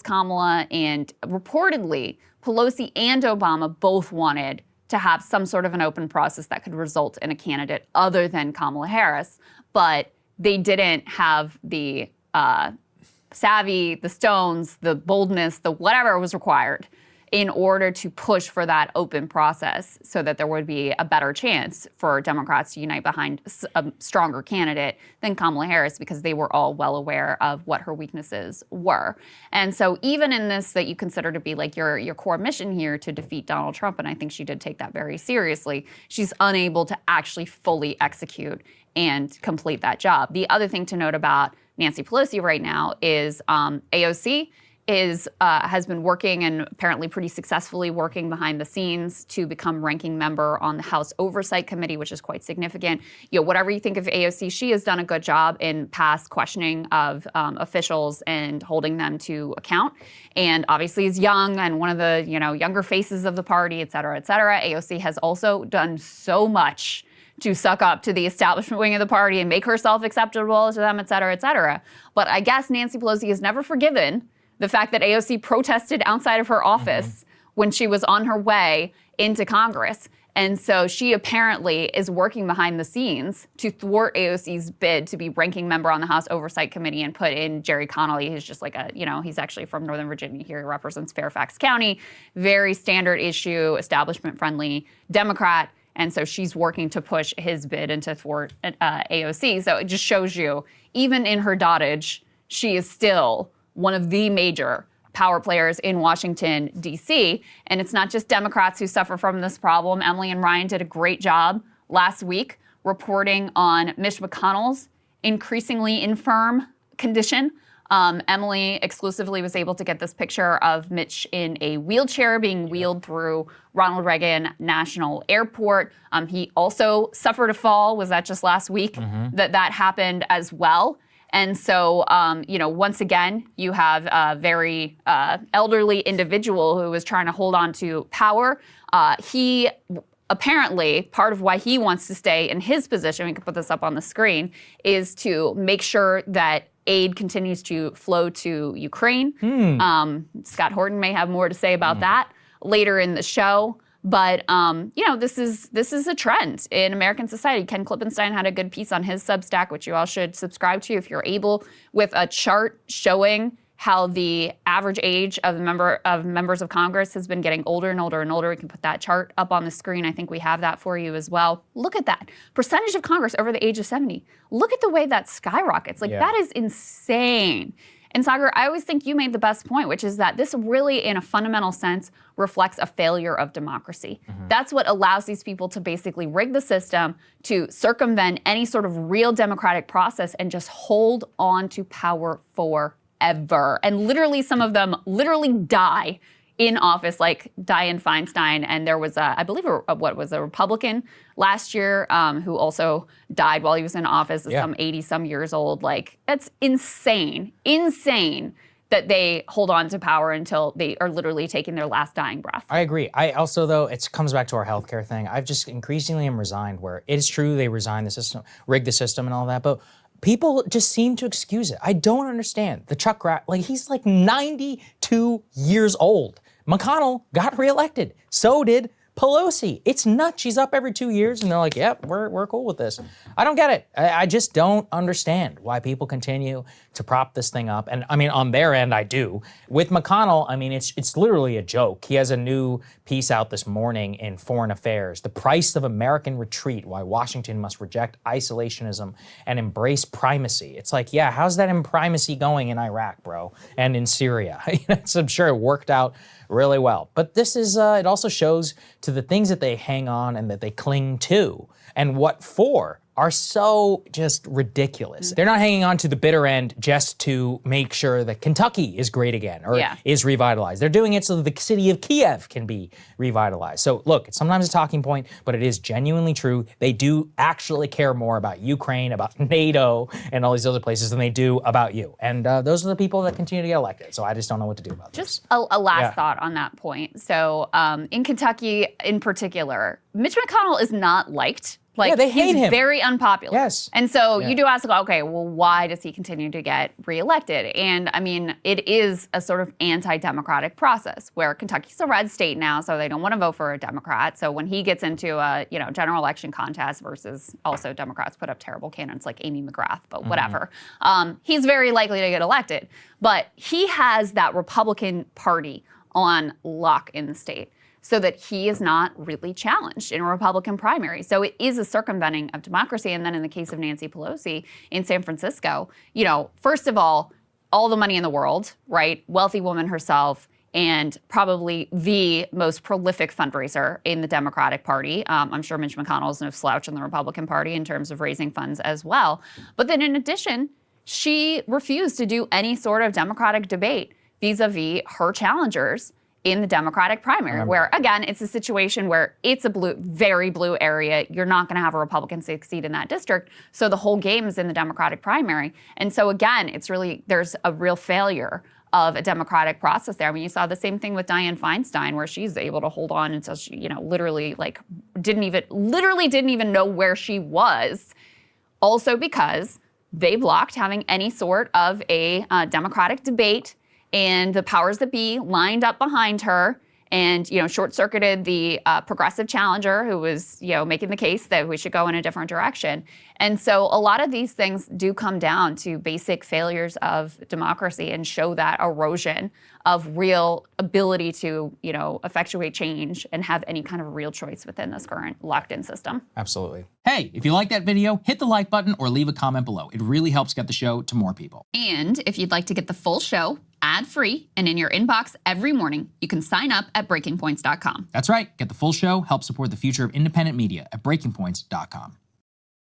Kamala, and reportedly Pelosi and Obama both wanted to have some sort of an open process that could result in a candidate other than Kamala Harris, but they didn't have the savvy, the stones, the boldness, the whatever was required in order to push for that open process so that there would be a better chance for Democrats to unite behind a stronger candidate than Kamala Harris, because they were all well aware of what her weaknesses were. And so even in this that you consider to be like your core mission here to defeat Donald Trump, and I think she did take that very seriously, she's unable to actually fully execute and complete that job. The other thing to note about Nancy Pelosi right now is AOC has been working, and apparently pretty successfully working behind the scenes to become ranking member on the House Oversight Committee, which is quite significant. You know, whatever you think of AOC, she has done a good job in past questioning of officials and holding them to account. And obviously is young and one of the younger faces of the party, et cetera, et cetera. AOC has also done so much to suck up to the establishment wing of the party and make herself acceptable to them, et cetera, et cetera. But I guess Nancy Pelosi has never forgiven the fact that AOC protested outside of her office when she was on her way into Congress. And so she apparently is working behind the scenes to thwart AOC's bid to be ranking member on the House Oversight Committee and put in Jerry Connolly, who's just like he's actually from Northern Virginia here. He represents Fairfax County. Very standard issue, establishment-friendly Democrat. And so she's working to push his bid and to thwart AOC. So it just shows you, even in her dotage, she is still one of the major power players in Washington, D.C. And it's not just Democrats who suffer from this problem. Emily and Ryan did a great job last week reporting on Mitch McConnell's increasingly infirm condition. Emily exclusively was able to get this picture of Mitch in a wheelchair being wheeled through Ronald Reagan National Airport. He also suffered a fall. Was that just last week that happened as well? And so, once again, you have a very elderly individual who is trying to hold on to power. He apparently, part of why he wants to stay in his position, we can put this up on the screen, is to make sure that aid continues to flow to Ukraine. Scott Horton may have more to say about that later in the show. But, this is a trend in American society. Ken Klippenstein had a good piece on his Substack, which you all should subscribe to if you're able, with a chart showing how the average age of members of Congress has been getting older and older and older. We can put that chart up on the screen. I think we have that for you as well. Look at that. Percentage of Congress over the age of 70. Look at the way that skyrockets. That is insane. And Sagar, I always think you made the best point, which is that this really, in a fundamental sense, reflects a failure of democracy. That's what allows these people to basically rig the system, to circumvent any sort of real democratic process and just hold on to power forever. And literally, some of them literally die in office, like Dianne Feinstein. And there was, I believe, a Republican last year who also died while he was in office, some 80-some years old. That's insane that they hold on to power until they are literally taking their last dying breath. I agree. I also, though, it comes back to our healthcare thing. I've just increasingly am resigned where it is true they resign the system, rig the system and all that, but people just seem to excuse it. I don't understand. The Chuck Grass, he's 92 years old. McConnell got reelected. So did Pelosi. It's nuts. She's up every 2 years and they're like, yep, we're cool with this. I don't get it. I just don't understand why people continue to prop this thing up. And I mean, on their end, I do. With McConnell, I mean, it's literally a joke. He has a new piece out this morning in Foreign Affairs, The Price of American Retreat, Why Washington Must Reject Isolationism and Embrace Primacy. It's like, yeah, how's that primacy going in Iraq, bro? And in Syria? I'm sure it worked out really well. But this is, it also shows to the things that they hang on and that they cling to and what for are so just ridiculous. They're not hanging on to the bitter end just to make sure that Kentucky is great again or is revitalized. They're doing it so that the city of Kiev can be revitalized. So look, it's sometimes a talking point, but it is genuinely true. They do actually care more about Ukraine, about NATO, and all these other places than they do about you. And those are the people that continue to get elected. So I just don't know what to do about this. Just a last thought on that point. So in Kentucky in particular, Mitch McConnell is not liked Like, Yeah, they hate he's him. very unpopular. Yes. And so you do ask, okay, well, why does he continue to get reelected? And I mean, it is a sort of anti-democratic process where Kentucky's a red state now, so they don't want to vote for a Democrat. So when he gets into a general election contest versus also Democrats put up terrible candidates like Amy McGrath, but whatever, he's very likely to get elected. But he has that Republican Party on lock in the state, so that he is not really challenged in a Republican primary. So it is a circumventing of democracy. And then in the case of Nancy Pelosi in San Francisco, first of all the money in the world, right? Wealthy woman herself, and probably the most prolific fundraiser in the Democratic Party. I'm sure Mitch McConnell is no slouch in the Republican Party in terms of raising funds as well. But then in addition, she refused to do any sort of Democratic debate vis-a-vis her challengers in the Democratic primary, where, again, it's a situation where it's a very blue area. You're not going to have a Republican succeed in that district. So the whole game is in the Democratic primary. And so, again, there's a real failure of a democratic process there. I mean, you saw the same thing with Dianne Feinstein, where she's able to hold on until she, literally didn't even know where she was. Also because they blocked having any sort of a Democratic debate, and the powers that be lined up behind her and, short-circuited the progressive challenger who was, making the case that we should go in a different direction. And so a lot of these things do come down to basic failures of democracy and show that erosion of real ability to, effectuate change and have any kind of real choice within this current locked-in system. Absolutely. Hey, if you like that video, hit the like button or leave a comment below. It really helps get the show to more people. And if you'd like to get the full show ad-free and in your inbox every morning, you can sign up at breakingpoints.com. That's right. Get the full show, help support the future of independent media at breakingpoints.com.